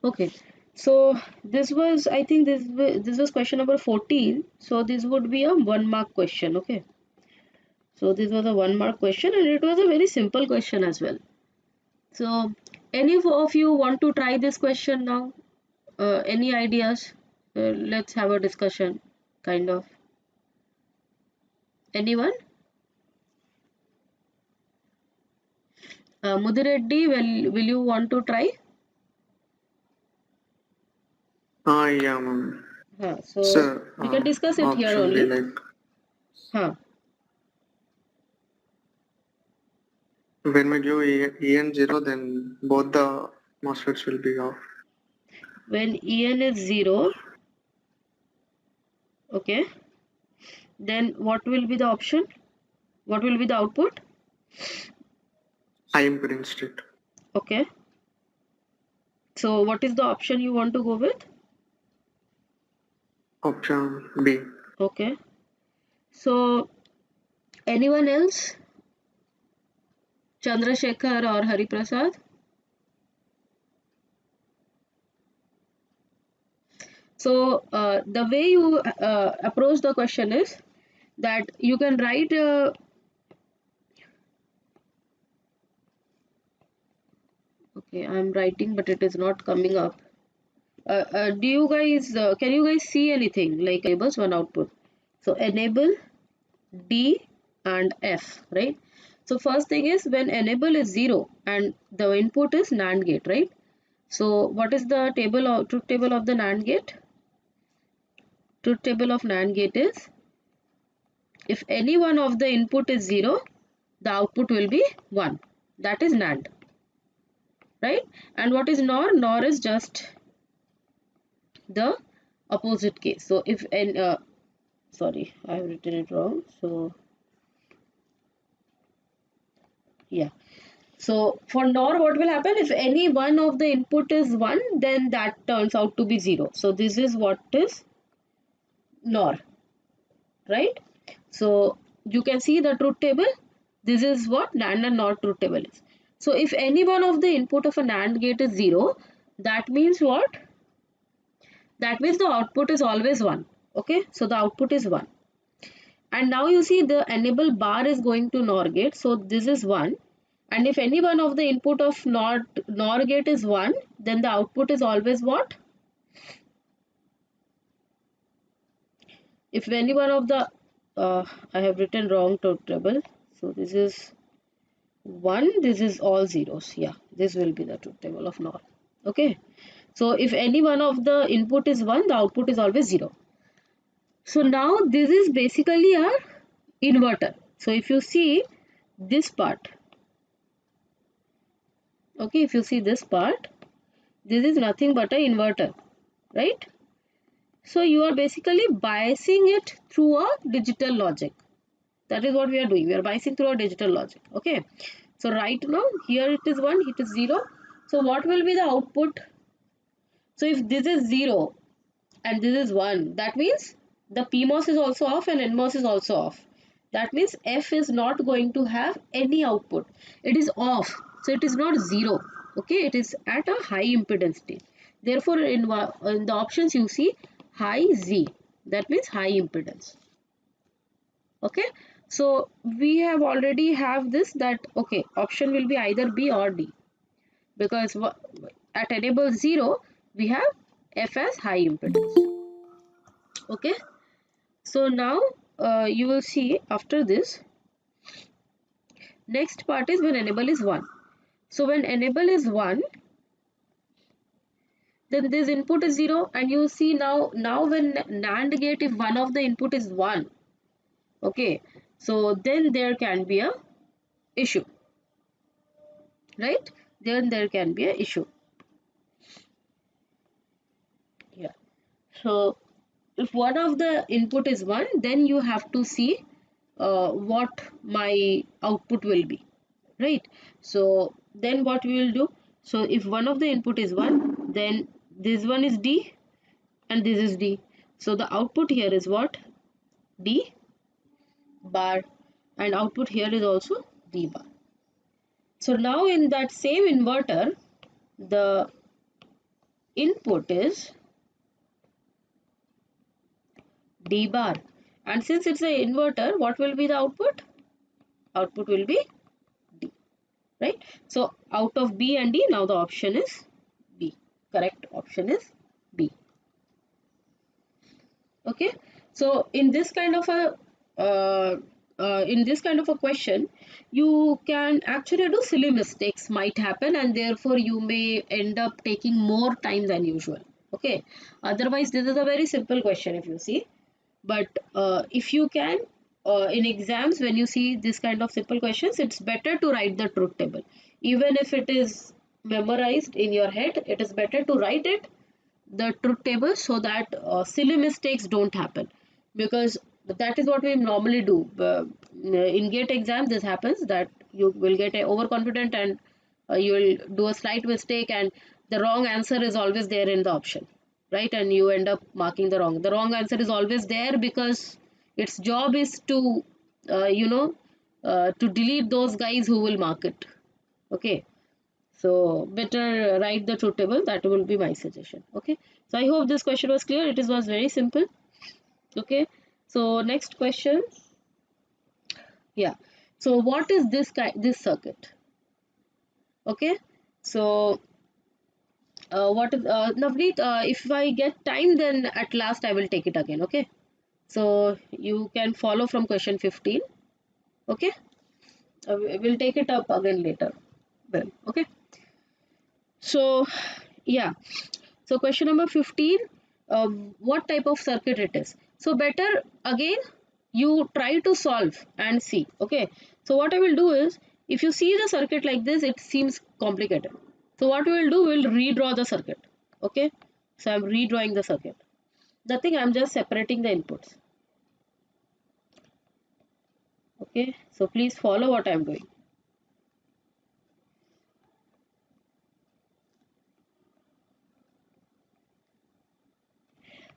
Okay, so this was, I think this was question number 14. So this would be a 1 mark question. Okay, so this was a 1 mark question, and it was a very simple question as well. So any of you want to try this question now? Any ideas? Let's have a discussion, kind of. Anyone? Mudireddy, will you want to try? Yeah, ma'am. So Sir, we can discuss it here option B, only. like Huh. when we give EN 0, then both the MOSFETs will be off. When En is 0, okay, then what will be the option? What will be the output? High impedance state. Okay. So what is the option you want to go with? Option B. Okay. So anyone else? Chandrasekhar or Hari Prasad? So the way you approach the question is that you can write okay, I'm writing but it is not coming up. Do you guys can you guys see anything like enables one output? So enable D and F, right? So first thing is when enable is 0 and the input is NAND gate, right? So what is the table of truth table of the NAND gate? Truth table of NAND gate is if any one of the input is 0, the output will be 1. That is NAND, right? And what is NOR? NOR is just the opposite case. So if sorry, I have written it wrong. So yeah. So for NOR, what will happen? If any one of the input is 1, then that turns out to be 0. So this is what is NOR, right? So you can see the truth table. This is what NAND and NOR truth table is. So if any one of the input of a NAND gate is 0, that means what? That means the output is always 1. Okay, so the output is 1. And now you see the enable bar is going to NOR gate. So this is 1. And if any one of the input of NOR gate is 1, then the output is always what? If any one of the, I have written wrong truth table. So this is 1, this is all zeros. Yeah, this will be the truth table of NOR. Okay. So if any one of the input is 1, the output is always 0. So now this is basically a inverter. So if you see this part, okay, if you see this part, this is nothing but an inverter, right? So you are basically biasing it through a digital logic. That is what we are doing. We are biasing through a digital logic. Okay. So right now here it is 1, it is 0. So what will be the output? So if this is 0 and this is 1, that means the PMOS is also off and NMOS is also off. That means F is not going to have any output. It is off. So it is not 0. Okay, it is at a high impedance state. Therefore, in the options you see high Z. That means high impedance. Okay, so we have already have this that okay, option will be either B or D because at enable 0 we have F as high impedance. Okay, so now you will see after this next part is when enable is 1. So when enable is 1, then this input is 0 and you see now when NAND gate if one of the input is 1, okay, so then there can be a issue, right? Then there can be a issue. Yeah. So if one of the input is 1, then you have to see what my output will be, right? So then what we will do? So if one of the input is 1, then this one is D and this is D. So the output here is what? D bar, and output here is also D bar. So now in that same inverter, the input is D bar. And since it's an inverter, what will be the output? Output will be D, right? So out of B and D, now the option is B. Correct option is B. Okay. So in this kind of a question, you can actually do silly mistakes might happen, and therefore you may end up taking more time than usual. Okay. Otherwise, this is a very simple question if you see. But if you can, in exams, when you see this kind of simple questions, it's better to write the truth table. Even if it is memorized in your head, it is better to write it, the truth table, so that silly mistakes don't happen. Because that is what we normally do. In GATE exam, this happens that you will get overconfident, and you will do a slight mistake, and the wrong answer is always there in the option, right? And you end up marking the wrong answer is always there, because its job is to to delete those guys who will mark it. Okay. So better write the truth table. That will be my suggestion. Okay. So I hope this question was clear. Was very simple. Okay. So next question. Yeah. So what is this circuit? Okay. So what is Navneet? If I get time, then at last I will take it again. Okay. So you can follow from question 15. Okay. We'll take it up again later. Well. Okay. So yeah. So question number 15, what type of circuit it is? So better again, you try to solve and see. Okay. So what I will do is, if you see the circuit like this, it seems complicated. So what we will do, we'll redraw the circuit. Okay. So I'm redrawing the circuit. Nothing, I'm just separating the inputs. Okay. So please follow what I'm doing.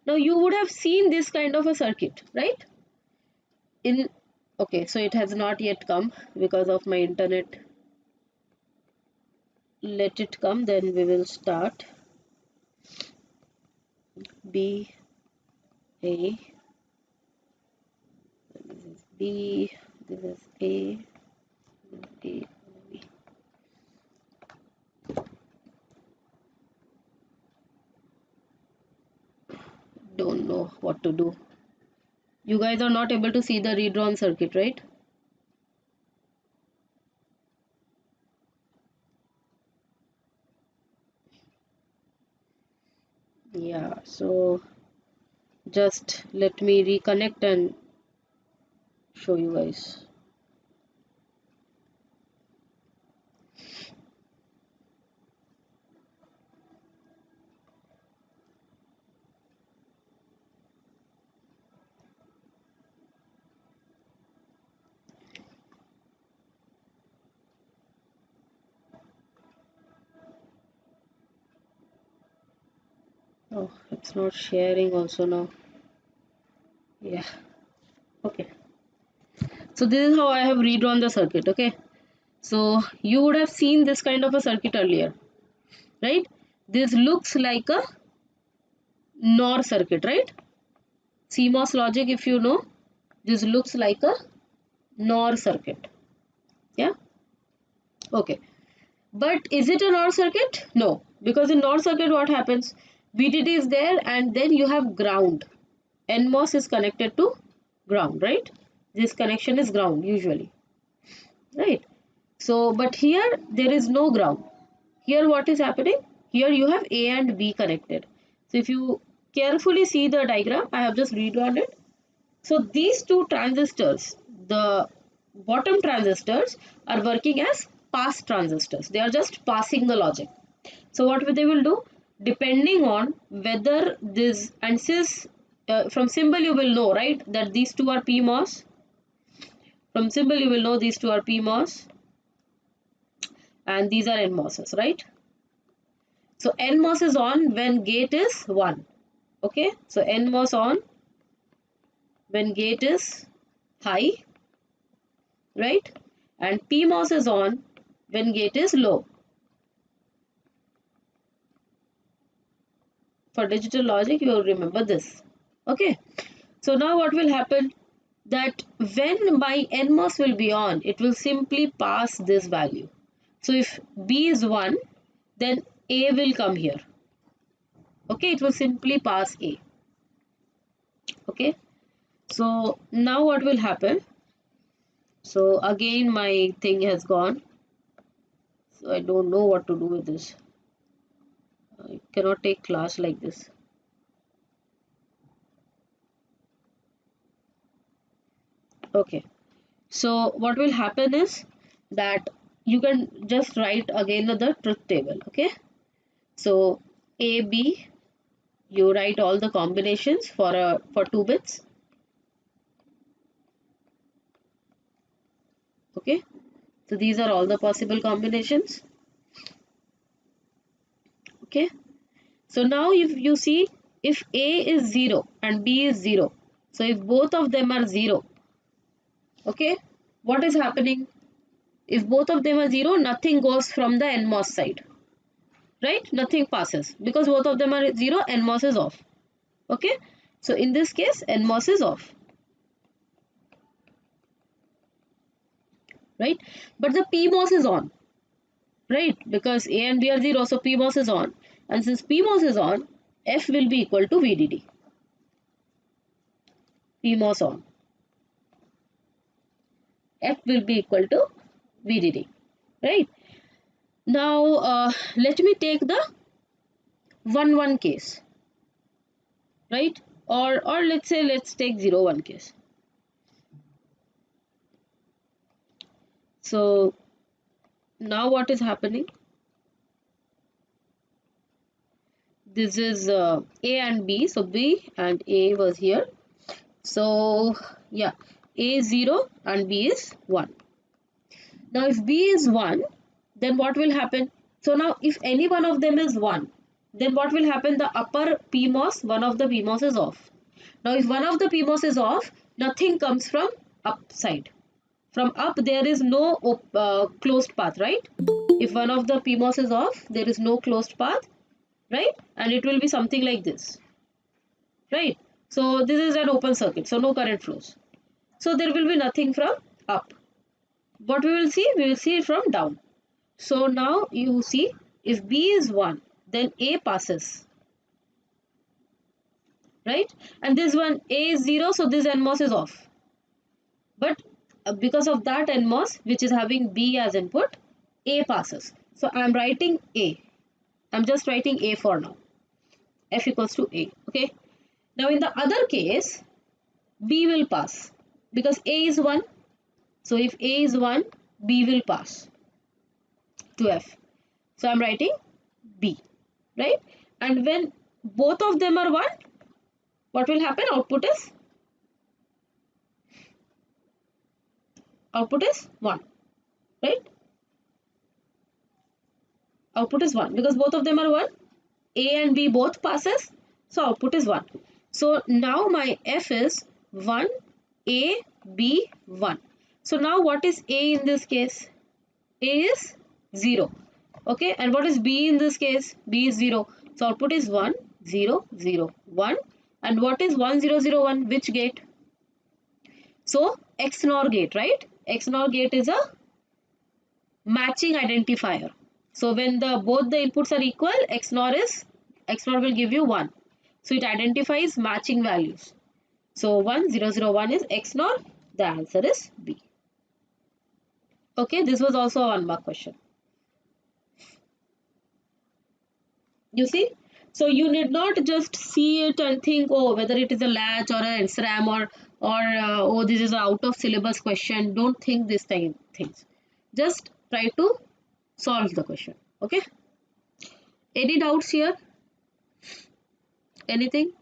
Now you would have seen this kind of a circuit, right? In Okay, so it has not yet come because of my internet. Let it come, then we will start. B A, this is B, this is A, B. Don't know what to do. You guys are not able to see the redrawn circuit, right? Yeah, so just let me reconnect and show you guys. Oh, it's not sharing also now. Yeah, okay. So this is how I have redrawn the circuit, okay? So you would have seen this kind of a circuit earlier, right? This looks like a NOR circuit, right? CMOS logic, if you know, this looks like a NOR circuit. Yeah, okay. But is it a NOR circuit? No, because in NOR circuit, what happens? VDD is there, and then you have ground. NMOS is connected to ground, right? This connection is ground usually, right? So, but here there is no ground. Here what is happening? Here you have A and B connected. So if you carefully see the diagram, I have just redrawn it. So these two transistors, the bottom transistors, are working as pass transistors. They are just passing the logic. So what they will do, depending on whether this, and since from symbol you will know, right, that these two are PMOS. From symbol you will know these two are PMOS and these are NMOSs, right? So NMOS is on when gate is 1. Okay, so NMOS on when gate is high, right? And PMOS is on when gate is low. For digital logic, you will remember this. Okay. So now what will happen? That when my NMOS will be on, it will simply pass this value. So if B is 1, then A will come here. Okay, it will simply pass A. Okay. So now what will happen? So again my thing has gone. So I don't know what to do with this. I cannot take class like this. Okay. So what will happen is that you can just write again the truth table. Okay. So A, B, you write all the combinations for 2 bits. Okay. So these are all the possible combinations. Okay. So now if you see, if A is 0 and B is 0, so if both of them are 0, okay, what is happening? If both of them are 0, nothing goes from the NMOS side, right? Nothing passes because both of them are 0, NMOS is off. Okay, so in this case, NMOS is off, right? But the PMOS is on, right? Because A and B are 0, so PMOS is on. And since PMOS is on, F will be equal to VDD. PMOS on. F will be equal to VDD, right? Now, let me take the 1-1 case, right? Or let's say, let's take 0-1 case. So now what is happening? This is A and B. So B and A was here. So yeah, A is 0 and B is 1. Now if B is 1, then what will happen? So now if any one of them is 1, then what will happen? The upper PMOS, one of the PMOS is off. Now if one of the PMOS is off, nothing comes from upside. From up there is no closed path, right? If one of the PMOS is off, there is no closed path, right? And it will be something like this, right? So this is an open circuit, so no current flows. So there will be nothing from up. What we will see? We will see it from down. So now you see, if B is 1, then A passes, right? And this one, A is 0, so this NMOS is off. But because of that NMOS, which is having B as input, A passes. So I am writing A. I'm just writing A for now. F equals to A. Okay. Now in the other case, B will pass because A is 1. So if A is 1, B will pass to F. So I'm writing B, right? And when both of them are 1, what will happen? Output is 1, right? Output is 1 because both of them are 1. A and B both passes, so output is 1. So now my F is 1, A, B, 1. So now what is A in this case? A is 0. Okay, and what is B in this case? B is 0. So output is 1, 0, 0, 1. And what is 1, 0, 0, 1? Which gate? So XNOR gate, right? XNOR gate is a matching identifier. So when both the inputs are equal, XNOR will give you 1. So it identifies matching values. So 1, 0, 0, 1 is XNOR. The answer is B. Okay, this was also a 1-mark question. You see? So you need not just see it and think, oh, whether it is a latch or an SRAM or oh, this is an out of syllabus question. Don't think these things. Just try to solve the question. Okay? Any doubts here? Anything?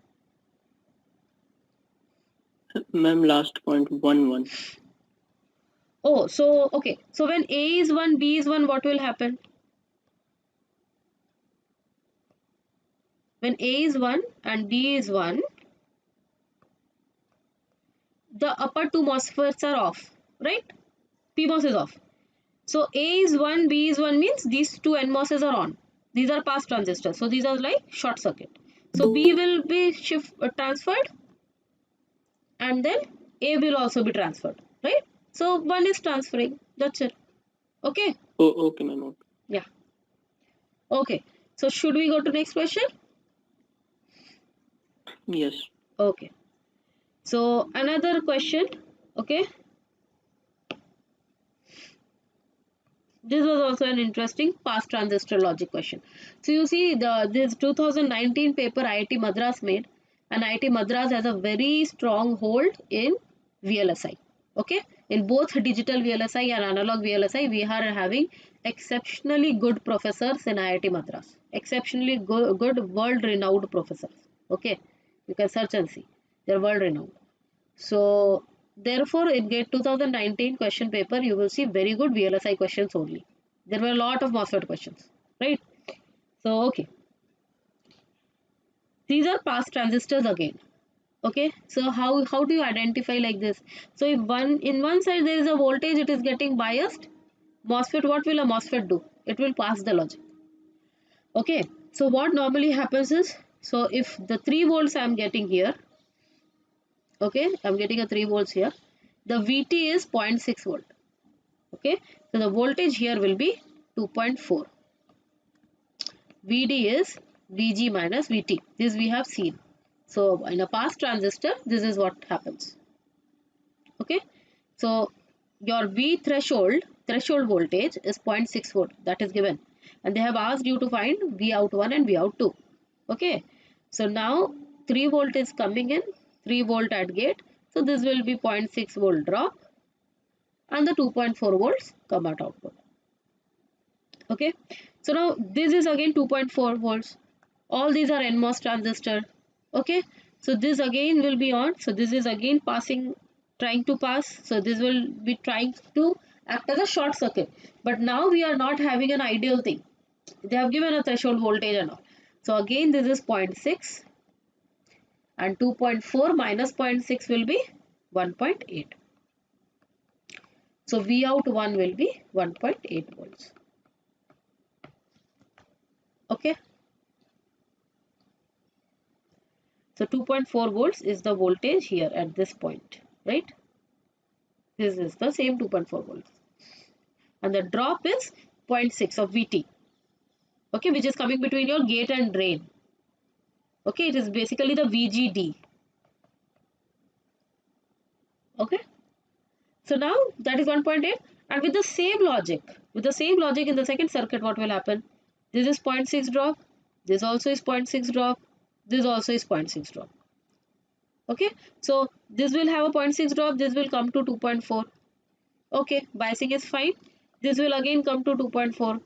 Ma'am, last point 1-1. Oh, so okay. So when A is 1, B is 1, what will happen? When A is 1 and B is 1, the upper two MOSFETs are off, right? PMOS is off. So A is 1, B is 1 means these two NMOSes are on. These are pass transistors. So these are like short circuit. So B will be transferred, and then A will also be transferred, right? So one is transferring, that's it. Okay. Oh, okay, ma'am. Okay. Yeah. Okay. So should we go to next question? Yes. Okay. So another question. Okay. This was also an interesting past transistor logic question. So you see this 2019 paper IIT Madras made, and IIT Madras has a very strong hold in VLSI. Okay, in both digital VLSI and analog VLSI, we are having exceptionally good professors in IIT Madras. Exceptionally good world-renowned professors. Okay, you can search and see. They're world-renowned. So therefore, in GATE 2019 question paper, you will see very good VLSI questions only. There were a lot of MOSFET questions, right? So okay, these are past transistors again. Okay, so how do you identify like this? So if one side there is a voltage, it is getting biased. MOSFET, what will a MOSFET do? It will pass the logic. Okay, so what normally happens is, so if the 3 volts I am getting here, okay, I am getting a 3 volts here, the VT is 0.6 volt. Okay, so the voltage here will be 2.4. VD is VG minus VT. This we have seen. So in a past transistor, this is what happens. Okay, so your V threshold voltage is 0.6 volt. That is given, and they have asked you to find V out 1 and V out 2. Okay, so now 3 volt is coming in, 3 volt at gate. So this will be 0.6 volt drop, and the 2.4 volts come out output. Okay, so now this is again 2.4 volts. All these are NMOS transistor. Okay, so this again will be on. So this is again passing, trying to pass. So this will be trying to act as a short circuit. But now we are not having an ideal thing. They have given a threshold voltage and all. So again this is 0.6, and 2.4 minus 0.6 will be 1.8. So V out 1 will be 1.8 volts. Okay. So 2.4 volts is the voltage here at this point, right? This is the same 2.4 volts. And the drop is 0.6 of VT, okay, which is coming between your gate and drain. Okay, it is basically the VGD. Okay, so now that is 1.8, and with the same logic, in the second circuit, what will happen? This is 0.6 drop, this also is 0.6 drop, this also is 0.6 drop. Okay, so this will have a 0.6 drop, this will come to 2.4. Okay, biasing is fine. This will again come to 2.4.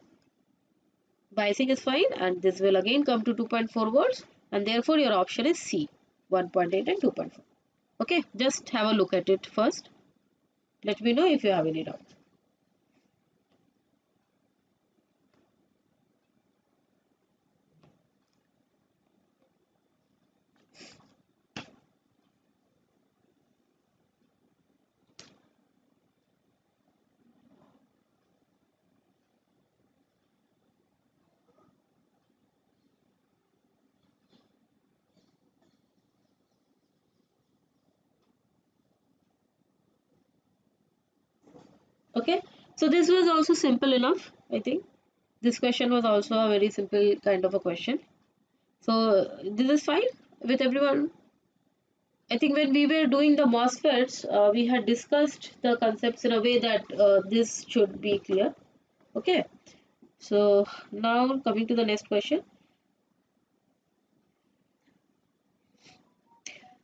Biasing is fine, and this will again come to 2.4 volts, and therefore your option is C, 1.8 and 2.4. Okay, just have a look at it first. Let me know if you have any doubts. Okay, so this was also simple enough, I think. This question was also a very simple kind of a question. So this is fine with everyone. I think when we were doing the MOSFETs, we had discussed the concepts in a way that this should be clear. Okay, so now coming to the next question.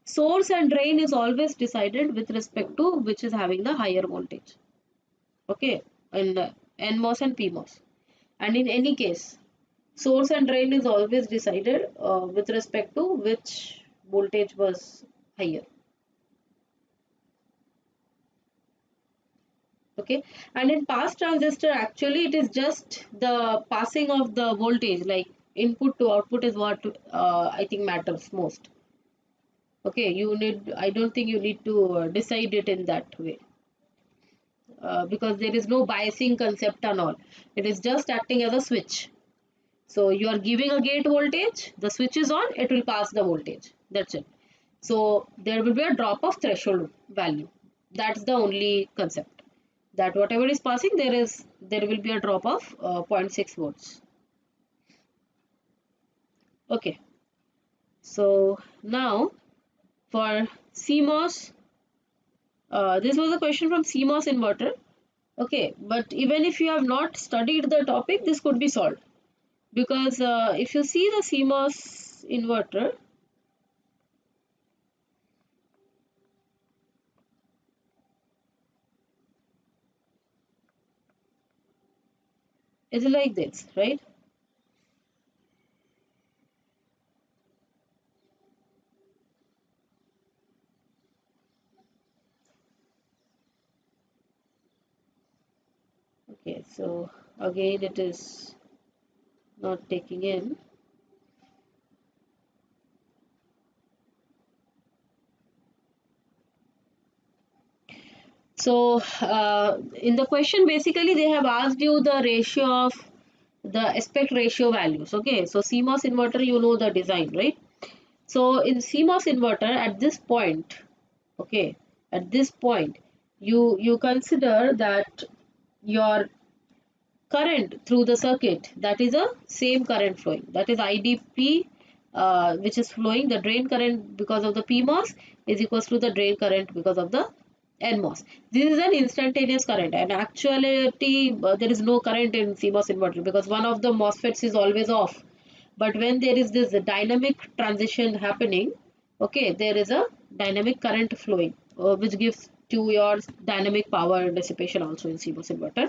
Source and drain is always decided with respect to which is having the higher voltage. Okay, in NMOS and PMOS. And in any case, source and drain is always decided with respect to which voltage was higher. Okay, and in pass transistor, actually it is just the passing of the voltage, like input to output, is what I think matters most. Okay, I don't think you need to decide it in that way. Because there is no biasing concept and all. It is just acting as a switch. So you are giving a gate voltage, the switch is on, it will pass the voltage. That's it. So there will be a drop of threshold value. That's the only concept. That whatever is passing, there will be a drop of 0.6 volts. Okay. So now for CMOS, this was a question from CMOS inverter. Okay, but even if you have not studied the topic, this could be solved. Because if you see the CMOS inverter, it's like this, right? Okay, so again it is not taking in. So in the question, basically they have asked you the ratio of the aspect ratio values. Okay, so CMOS inverter, you know the design, right? So in CMOS inverter at this point, okay, at this point, you consider that your current through the circuit, that is a same current flowing, that is IDP, which is flowing, the drain current because of the PMOS is equals to the drain current because of the NMOS. This is an instantaneous current, and actuality there is no current in CMOS inverter because one of the MOSFETs is always off. But when there is this dynamic transition happening, okay, there is a dynamic current flowing, which gives to your dynamic power dissipation also in CMOS inverter.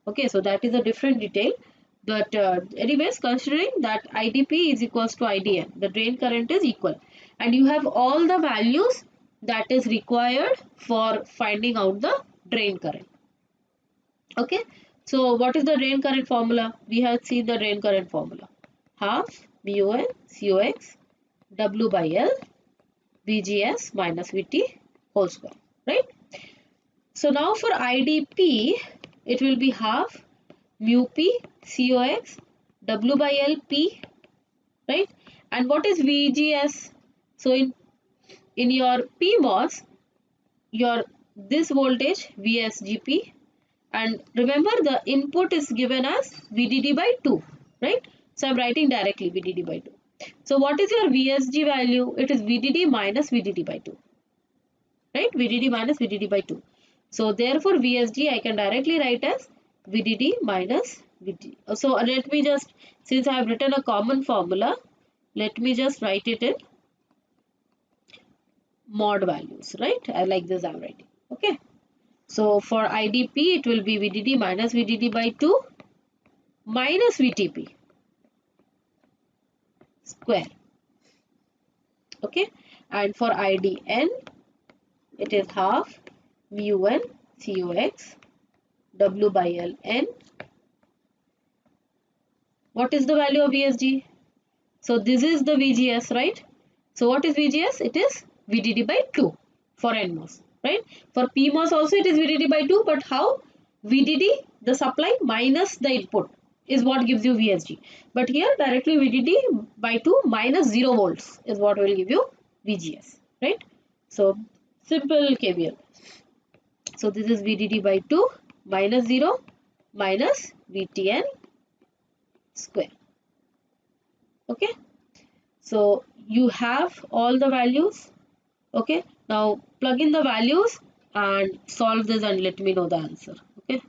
Okay, so that is a different detail. But anyways, considering that IDP is equals to IDN, the drain current is equal. And you have all the values that is required for finding out the drain current. Okay, so what is the drain current formula? We have seen the drain current formula. Half mu n Cox W by L VGS minus VT whole square, right? So now for IDP, it will be half mu P Cox W by L P, right? And what is VGS? So in your PMOS, your this voltage VSGP, and remember the input is given as VDD by 2, right? So I'm writing directly VDD by 2. So what is your VSG value? It is VDD minus VDD by 2, right? VDD minus VDD by 2. So therefore VSG I can directly write as VDD minus VDD. So let me just, since I have written a common formula, let me just write it in mod values, right? I like this I'm writing. Okay. So for IDP, it will be VDD minus VDD by 2 minus VTP square. Okay. And for IDN, it is half mu n Cox W by L n. What is the value of VSG? So this is the VGS, right? So what is VGS? It is VDD by 2 for NMOS, right? For PMOS also it is VDD by 2, but how? VDD, the supply minus the input is what gives you VSG. But here directly VDD by 2 minus 0 volts is what will give you VGS, right? So simple KVL. So this is VDD by 2 minus 0 minus VTN square. Okay. So you have all the values. Okay. Now plug in the values and solve this and let me know the answer. Okay.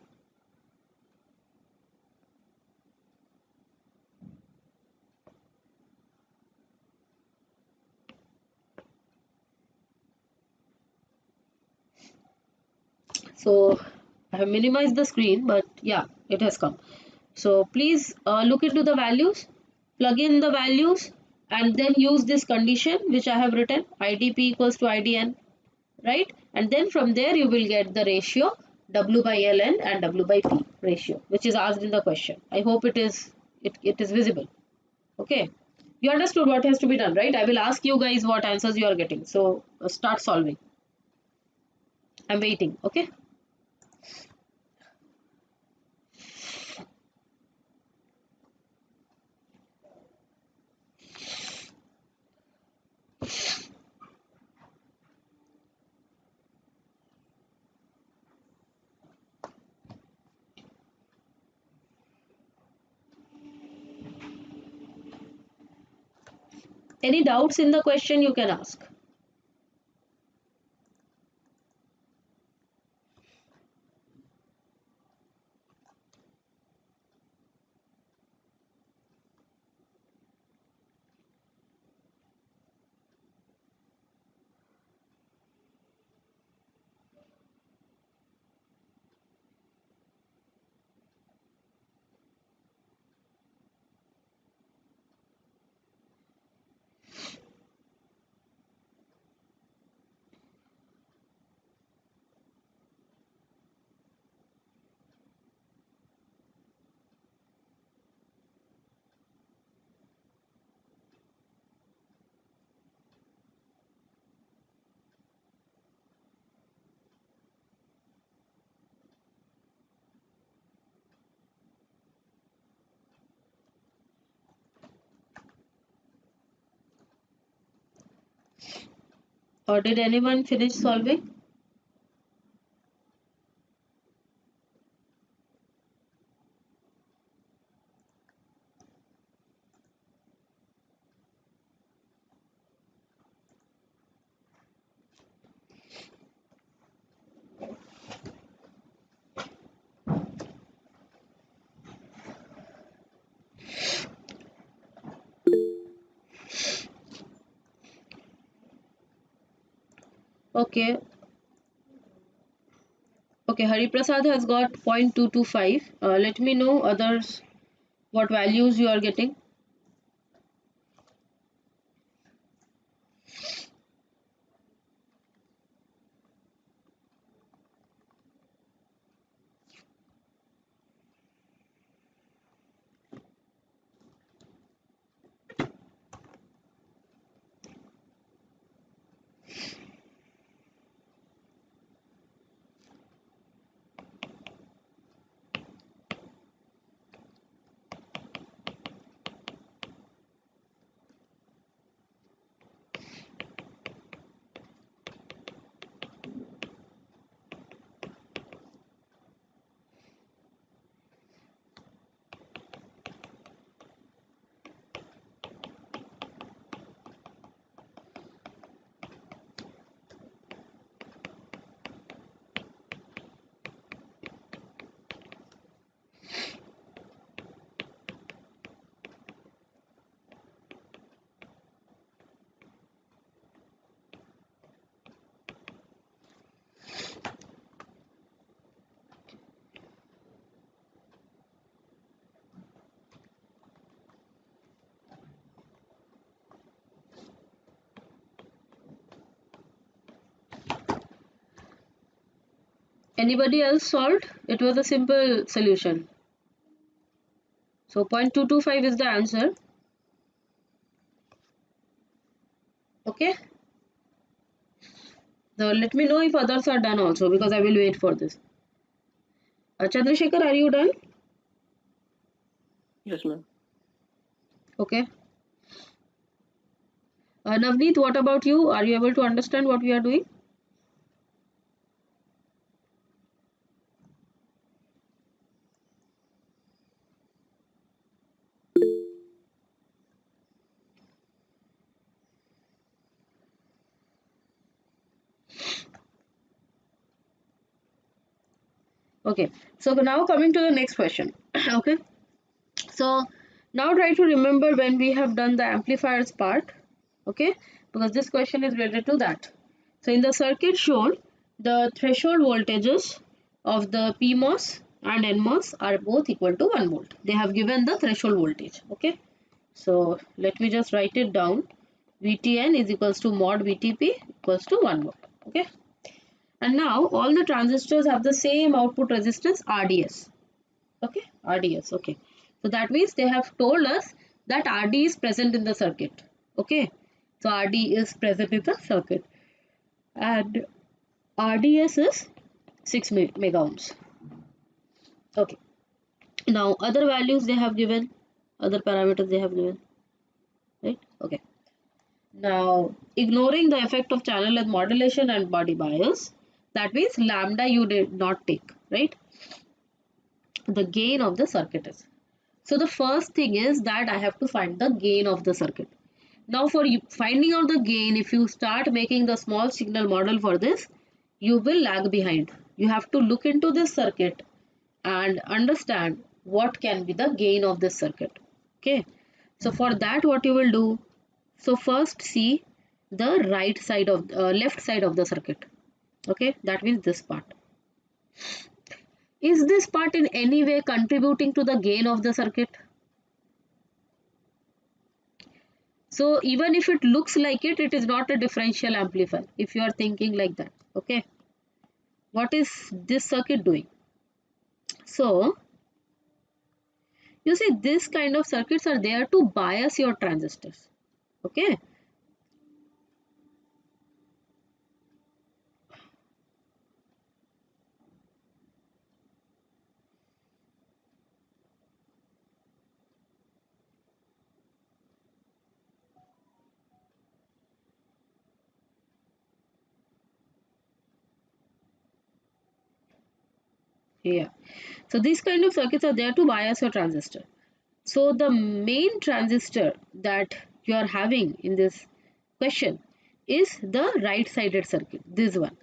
So I have minimized the screen, but yeah, it has come. So please look into the values, plug in the values, and then use this condition which I have written, IDP equals to IDN, right? And then from there you will get the ratio W by Ln and W by P ratio, which is asked in the question. I hope it is visible. Okay. You understood what has to be done, right? I will ask you guys what answers you are getting. So start solving. I'm waiting. Okay. Any doubts in the question you can ask. Or did anyone finish solving? Okay. Okay, Hari Prasad has got 0.225. Let me know others what values you are getting. Anybody else solved? It was a simple solution. So 0.225 is the answer. Okay. So let me know if others are done also, because I will wait for this. Chandrasekhar, are you done? Yes, ma'am. Okay. Navneet, what about you? Are you able to understand what we are doing? Okay. So now coming to the next question. Okay. So now try to remember when we have done the amplifiers part. Okay. Because this question is related to that. So in the circuit shown, the threshold voltages of the PMOS and NMOS are both equal to 1 volt. They have given the threshold voltage. Okay. So let me just write it down. VTN is equals to mod VTP equals to 1 volt. Okay. And now all the transistors have the same output resistance RDS. Okay, RDS. Okay. So that means they have told us that RD is present in the circuit. Okay. So RD is present in the circuit. And RDS is 6 mega ohms. Okay. Now other values they have given, other parameters they have given. Right? Okay. Now ignoring the effect of channel length modulation and body bias, that means lambda you did not take, right? The gain of the circuit is. So the first thing is that I have to find the gain of the circuit. Now for finding out the gain, if you start making the small signal model for this, you will lag behind. You have to look into this circuit and understand what can be the gain of this circuit. Okay, so for that what you will do, so first see the right side of left side of the circuit. Okay, that means this part. Is this part in any way contributing to the gain of the circuit? So even if it looks like it, it is not a differential amplifier if you are thinking like that. Okay, what is this circuit doing? So you see, this kind of circuits are there to bias your transistors. Okay, yeah. So these kind of circuits are there to bias your transistor. So the main transistor that you are having in this question is the right sided circuit, this one.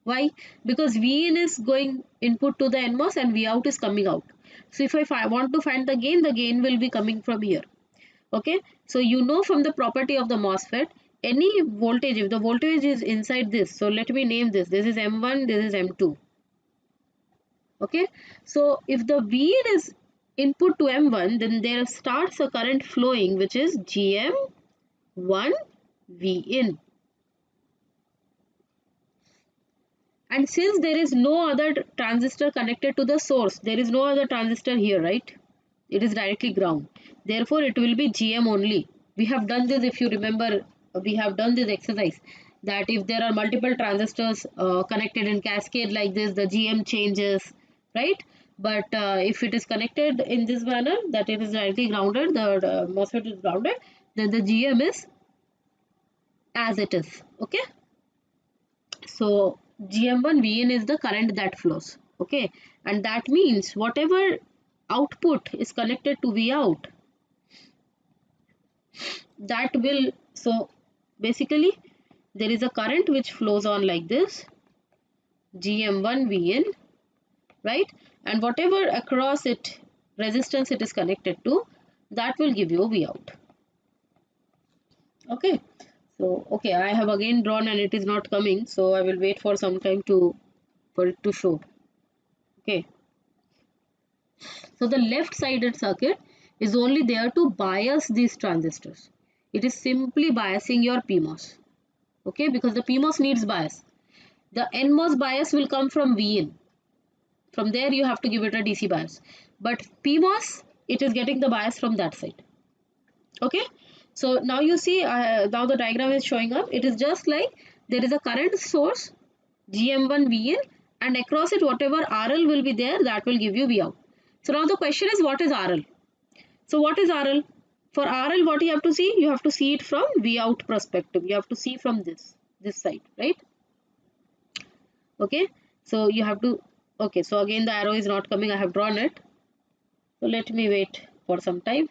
Why? Because Vin is going input to the NMOS and Vout is coming out. So if I want to find the gain will be coming from here. Okay, so you know from the property of the MOSFET, any voltage, if the voltage is inside this, so let me name this is M1, this is M2. Okay, so if the Vin is input to M1, then there starts a current flowing which is GM1 Vin. And since there is no other transistor connected to the source, there is no other transistor here, right? It is directly ground. Therefore, it will be GM only. We have done this, if you remember, we have done this exercise that if there are multiple transistors connected in cascade like this, the GM changes, right? But if it is connected in this manner, that it is directly grounded, the MOSFET is grounded, then the GM is as it is. Okay. So GM1 Vn is the current that flows. Okay, and that means whatever output is connected to Vout, that will, so basically there is a current which flows on like this, GM1 Vn, right? And whatever across it resistance it is connected to, that will give you Vout. Okay, so okay, I have again drawn and it is not coming, so I will wait for some time for it to show. Okay. So the left sided circuit is only there to bias these transistors. It is simply biasing your PMOS. Okay, because the PMOS needs bias. The NMOS bias will come from Vin. From there you have to give it a DC bias. But PMOS, it is getting the bias from that side. Okay, so now you see, now the diagram is showing up. It is just like there is a current source GM1 Vin, and across it whatever RL will be there, that will give you Vout. So now the question is, what is RL? So what is RL? For RL, what you have to see? You have to see it from Vout perspective. You have to see from this side, right? Okay. So you have to, okay. So again, the arrow is not coming. I have drawn it. So let me wait for some time.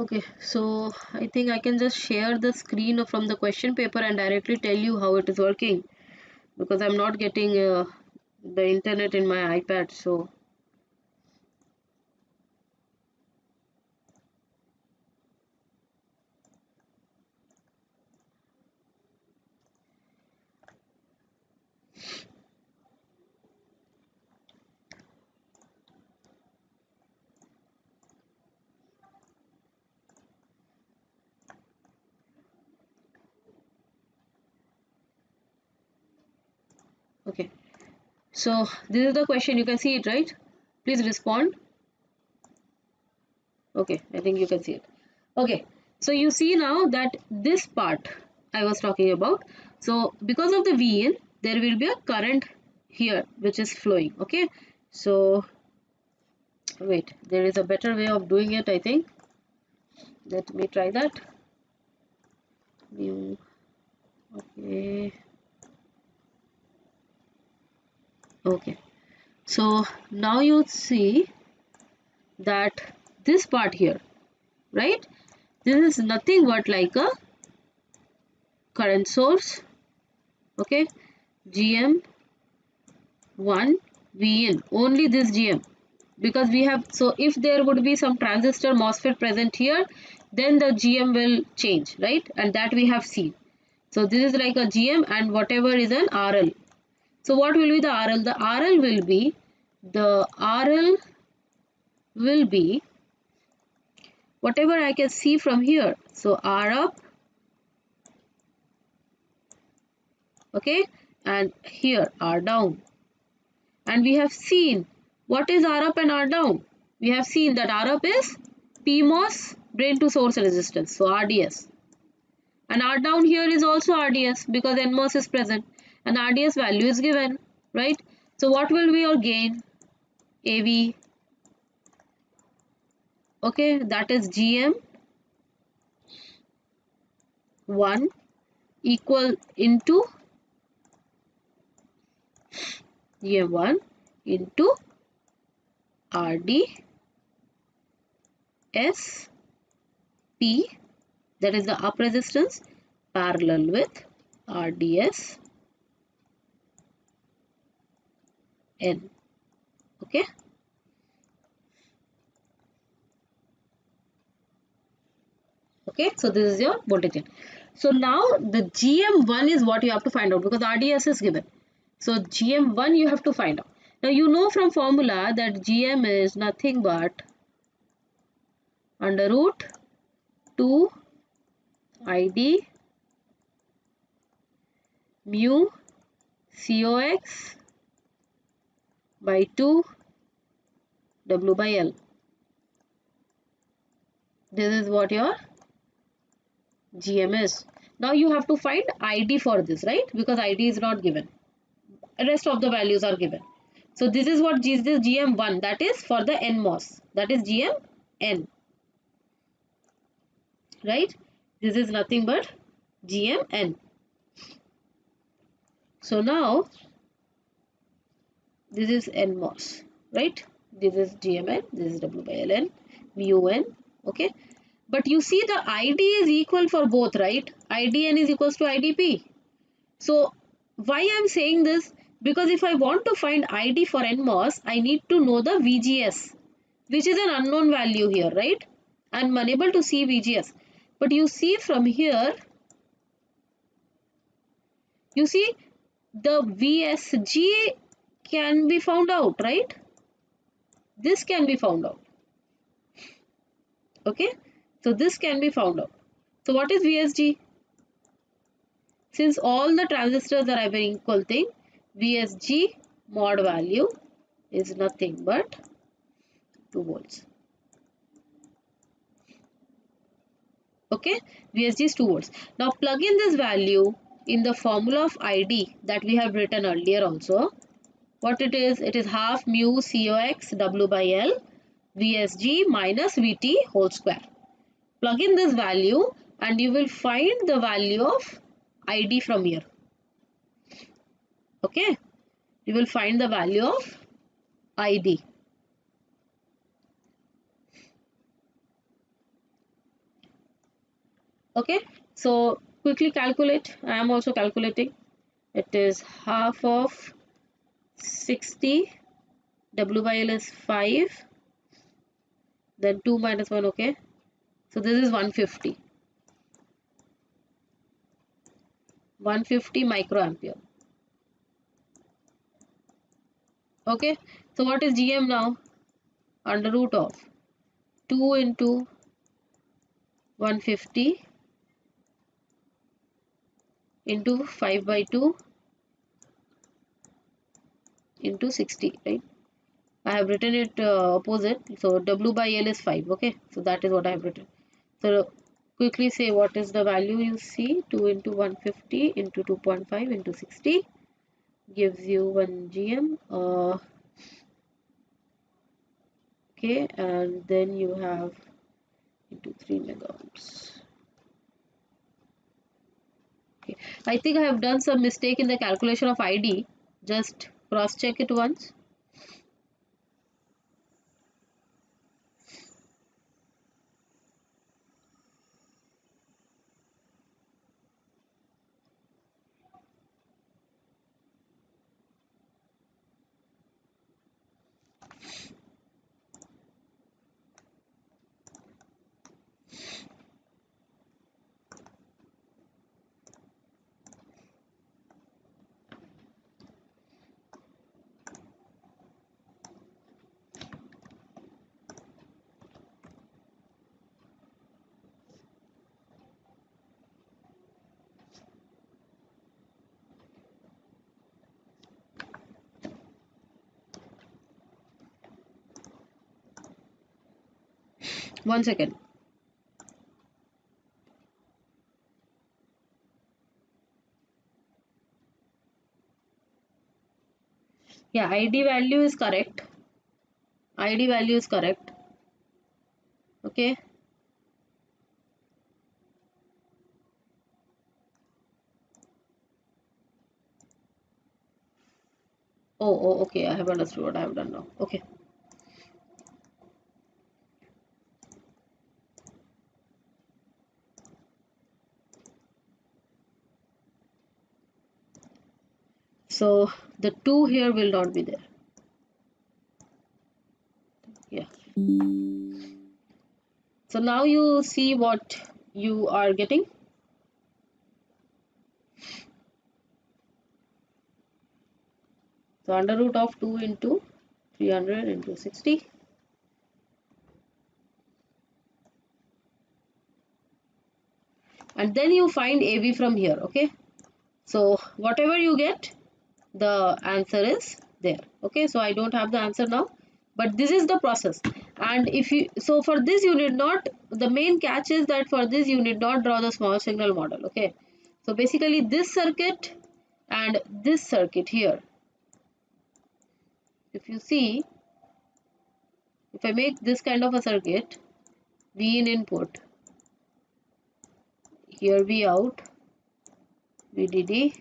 Okay, so I think I can just share the screen from the question paper and directly tell you how it is working, because I'm not getting the internet in my iPad. So okay, so this is the question. You can see it, right? Please respond. Okay, I think you can see it. Okay, so you see now that this part I was talking about. So because of the V in, there will be a current here which is flowing. Okay, so wait, there is a better way of doing it, I think. Let me try that. New. Okay. Okay. So now you see that this part here, right? This is nothing but like a current source. Okay. GM1 VN. Only this GM. Because we have, so if there would be some transistor MOSFET present here, then the GM will change, right? And that we have seen. So this is like a GM and whatever is an RL. So what will be the RL? The RL will be whatever I can see from here. So R up, okay, and here R down. And we have seen what is R up and R down. We have seen that R up is PMOS, drain to source resistance, so RDS. And R down here is also RDS because NMOS is present and RDS value is given, right? So what will be your gain? AV, okay, that is GM1 equal into GM1 into RDSP, that is the up resistance, parallel with RDSN. Okay. Okay, so this is your voltage. So now the GM1 is what you have to find out because RDS is given. So GM1 you have to find out. Now you know from formula that GM is nothing but under root 2 ID mu COX by 2 W by L. This is what your GM is. Now you have to find ID for this, right? Because ID is not given. The rest of the values are given. So this is what is this GM1, that is for the NMOS. That is GMN. Right? This is nothing but GMN. So now this is NMOS, right? This is GMN, this is W by LN, MUN, okay? But you see the ID is equal for both, right? IDN is equals to IDP. So why I am saying this? Because if I want to find ID for NMOS, I need to know the VGS, which is an unknown value here, right? I am unable to see VGS. But you see from here, you see the VSG can be found out, right? This can be found out. Okay, so this can be found out. So what is VSG? Since all the transistors are having equal thing, VSG mod value is nothing but 2 volts. Okay, VSG is 2 volts. Now plug in this value in the formula of ID that we have written earlier also. What it is half mu COX W by L VSG minus VT whole square. Plug in this value and you will find the value of ID from here. Okay, you will find the value of ID. Okay, so quickly calculate. I am also calculating. It is half of 60. W by L is 5. Then 2 minus 1. Okay, so this is 150. 150 microampere. Okay, so what is GM now? Under root of 2 into 150 into 5 by 2 into 60, right? I have written it opposite, so W by L is 5. Okay, so that is what I have written. So quickly say what is the value you see. 2 into 150 into 2.5 into 60 gives you 1 GM. Okay, and then you have into 3 megaohms. Okay, I think I have done some mistake in the calculation of ID. Just cross check it once. One second. Yeah, ID value is correct. ID value is correct. Okay. Okay. I have understood what I have done now. Okay. So the 2 here will not be there. Yeah. So now you see what you are getting. So under root of 2 into 300 into 60. And then you find AV from here. Okay. So whatever you get, the answer is there. Okay, so I don't have the answer now, but this is the process. And if you, so for this you need not, the main catch is that for this you need not draw the small signal model. Okay, so basically this circuit and this circuit here, if you see, if I make this kind of a circuit, V in input, here V out, VDD.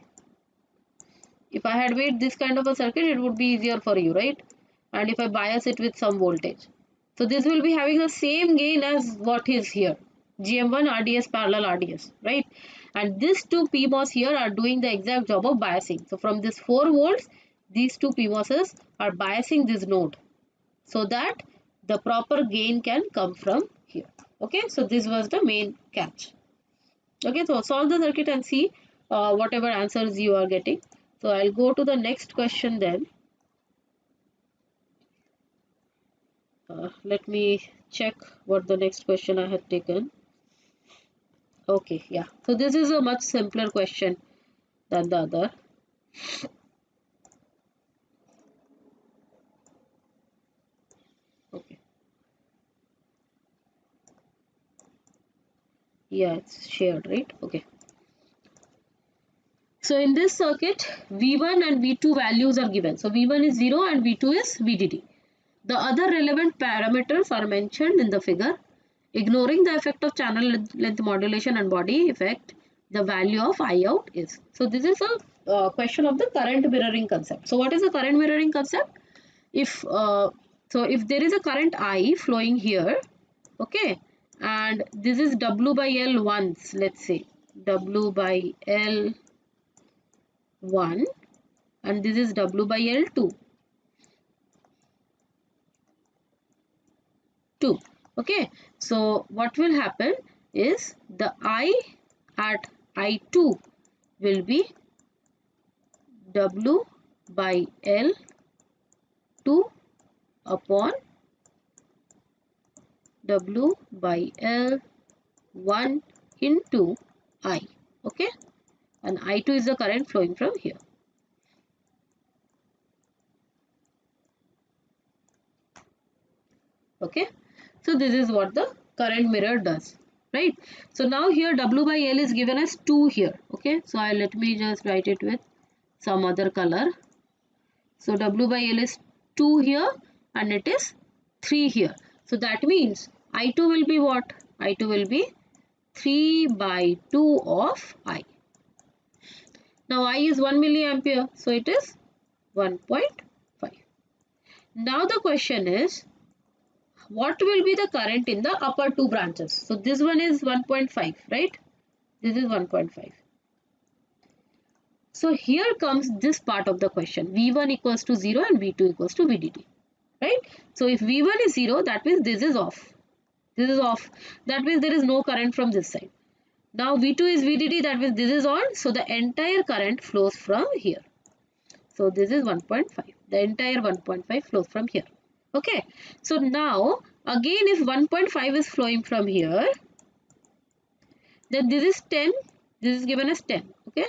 If I had made this kind of a circuit, it would be easier for you, right? And if I bias it with some voltage, so this will be having the same gain as what is here, GM1 RDS parallel RDS, right? And these two PMOS here are doing the exact job of biasing. So from this 4 volts, these two PMOSs are biasing this node so that the proper gain can come from here. Okay, so this was the main catch. Okay, so solve the circuit and see whatever answers you are getting. So I'll go to the next question then. Let me check what the next question I had taken. Okay, yeah. So this is a much simpler question than the other. Okay. Yeah, it's shared, right? Okay. So in this circuit, V1 and V2 values are given. So V1 is 0 and V2 is VDD. The other relevant parameters are mentioned in the figure. Ignoring the effect of channel length modulation and body effect, the value of I out is. So this is a question of the current mirroring concept. So what is the current mirroring concept? If so if there is a current I flowing here, okay, and this is W by L once, let's say W by L 1, and this is W by L 2. Okay, so what will happen is the I at I2 will be W by L 2 upon W by L 1 into I. Okay, and I2 is the current flowing from here. Okay, so this is what the current mirror does, right? So now here W by L is given as 2 here. Okay, so let me just write it with some other color. So W by L is 2 here and it is 3 here. So that means I2 will be what? I2 will be 3 by 2 of I. Now I is 1 milliampere, so it is 1.5. Now the question is, what will be the current in the upper two branches? So this one is 1.5, right? This is 1.5. So here comes this part of the question. V1 equals to 0 and V2 equals to VDD, right? So if V1 is 0, that means this is off. This is off. That means there is no current from this side. Now V2 is VDD, that means this is on. So the entire current flows from here. So this is 1.5. The entire 1.5 flows from here. Okay. So now again if 1.5 is flowing from here, then this is 10. This is given as 10. Okay.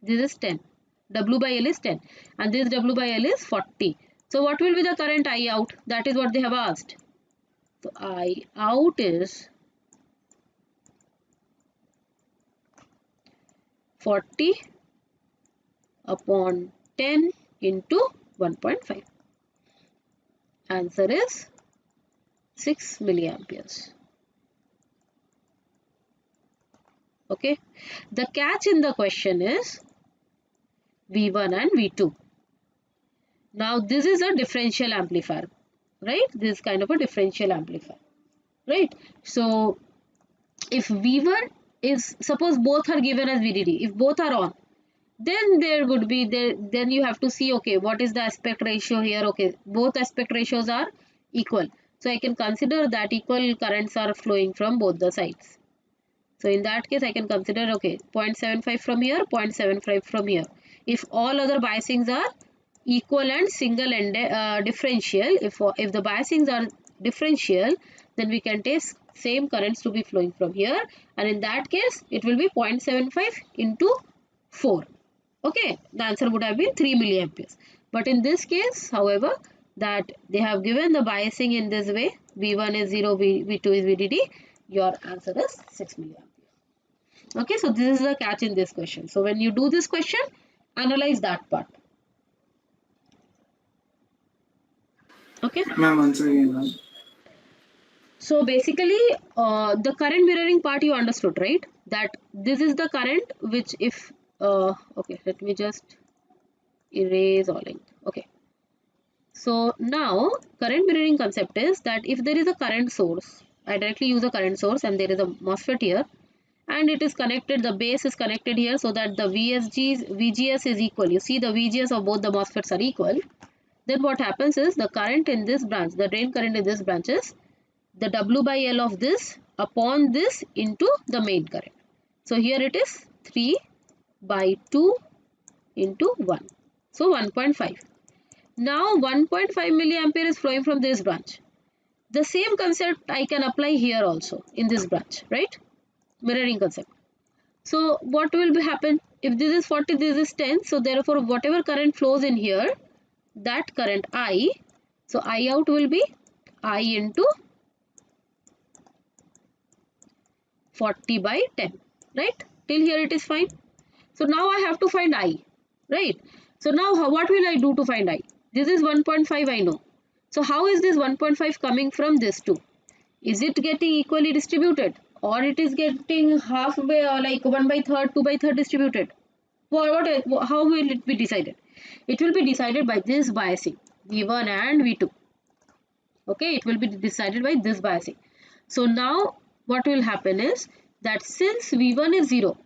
This is 10. W by L is 10. And this W by L is 40. So what will be the current I out? That is what they have asked. So I out is 40 upon 10 into 1.5. Answer is 6 milliamperes. Okay. The catch in the question is V1 and V2. Now this is a differential amplifier, right? This is kind of a differential amplifier, right? So if V1 is, suppose both are given as VDD, if both are on, then there would be then you have to see, okay, what is the aspect ratio here? Okay, both aspect ratios are equal, so I can consider that equal currents are flowing from both the sides. So in that case I can consider, okay, 0.75 from here, 0.75 from here. If all other biasings are equal and single and differential, if the biasings are differential, then we can take same currents to be flowing from here, and in that case it will be 0.75 into 4. Okay, the answer would have been 3 milliamperes. But in this case, however, that they have given the biasing in this way, V1 is 0, V2 is VDD, your answer is 6 milliamperes. Okay, so this is the catch in this question. So when you do this question, analyze that part. Okay. Ma'am, once again, ma'am. So basically, the current mirroring part you understood, right? That this is the current which if, okay, let me just erase all length. Okay. So now current mirroring concept is that if there is a current source, I directly use a current source and there is a MOSFET here, and it is connected, the base is connected here so that the VGS is equal. You see the VGS of both the MOSFETs are equal. Then what happens is the current in this branch, the drain current in this branch is the W by L of this upon this into the main current. So here it is 3 by 2 into 1. So 1.5. Now 1.5 milliampere is flowing from this branch. The same concept I can apply here also in this branch, right? Mirroring concept. So what will happen? If this is 40, this is 10. So therefore whatever current flows in here, that current I, so I out will be I into 40 by 10, right? Till here it is fine. So now I have to find I, right? So now what will I do to find I? This is 1.5 I know. So how is this 1.5 coming from this 2? Is it getting equally distributed or it is getting halfway or like 1 by 3rd, 2 by 3rd distributed? How will it be decided? It will be decided by this biasing V1 and V2. Okay, it will be decided by this biasing. So now what will happen is that since V1 is 0,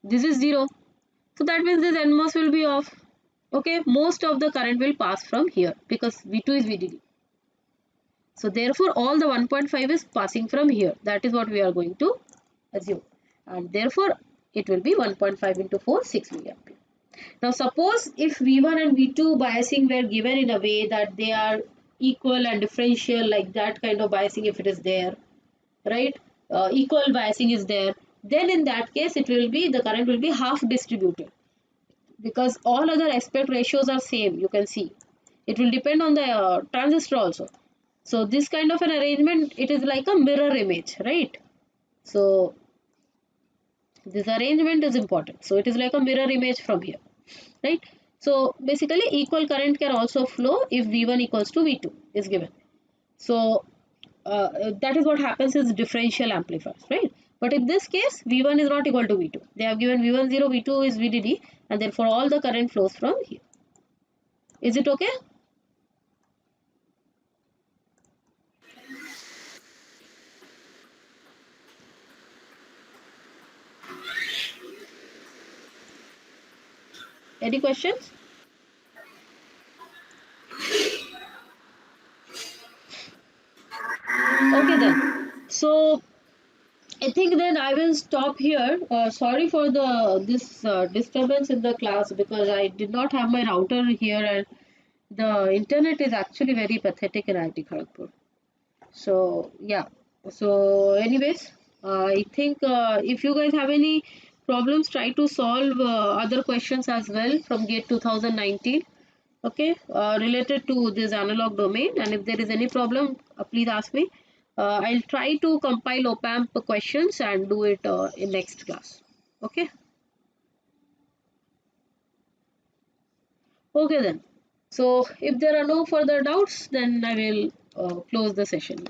this is 0, so that means this NMOS will be off. Okay, most of the current will pass from here because V2 is VDD. So therefore all the 1.5 is passing from here. That is what we are going to assume. And therefore it will be 1.5 into 4, 6 milliampere. Now suppose if V1 and V2 biasing were given in a way that they are equal and differential, like that kind of biasing, if it is there, right, equal biasing is there, then in that case it will be, the current will be half distributed because all other aspect ratios are same. You can see it will depend on the transistor also. So this kind of an arrangement, it is like a mirror image, right? So this arrangement is important. So it is like a mirror image from here, right? So basically equal current can also flow if V1 equals to V2 is given. So that is what happens is differential amplifiers, right? But in this case, V1 is not equal to V2. They have given V1 0, V2 is VDD, and therefore all the current flows from here. Is it okay? Any questions? Okay then. So I think then I will stop here. Sorry for the this disturbance in the class because I did not have my router here and the internet is actually very pathetic in IT Kharagpur. So yeah. So anyways, I think if you guys have any problems, try to solve other questions as well from GATE 2019. Okay, related to this analog domain, and if there is any problem, please ask me. I'll try to compile Opamp questions and do it in next class. Okay. Okay then. So if there are no further doubts, then I will close the session.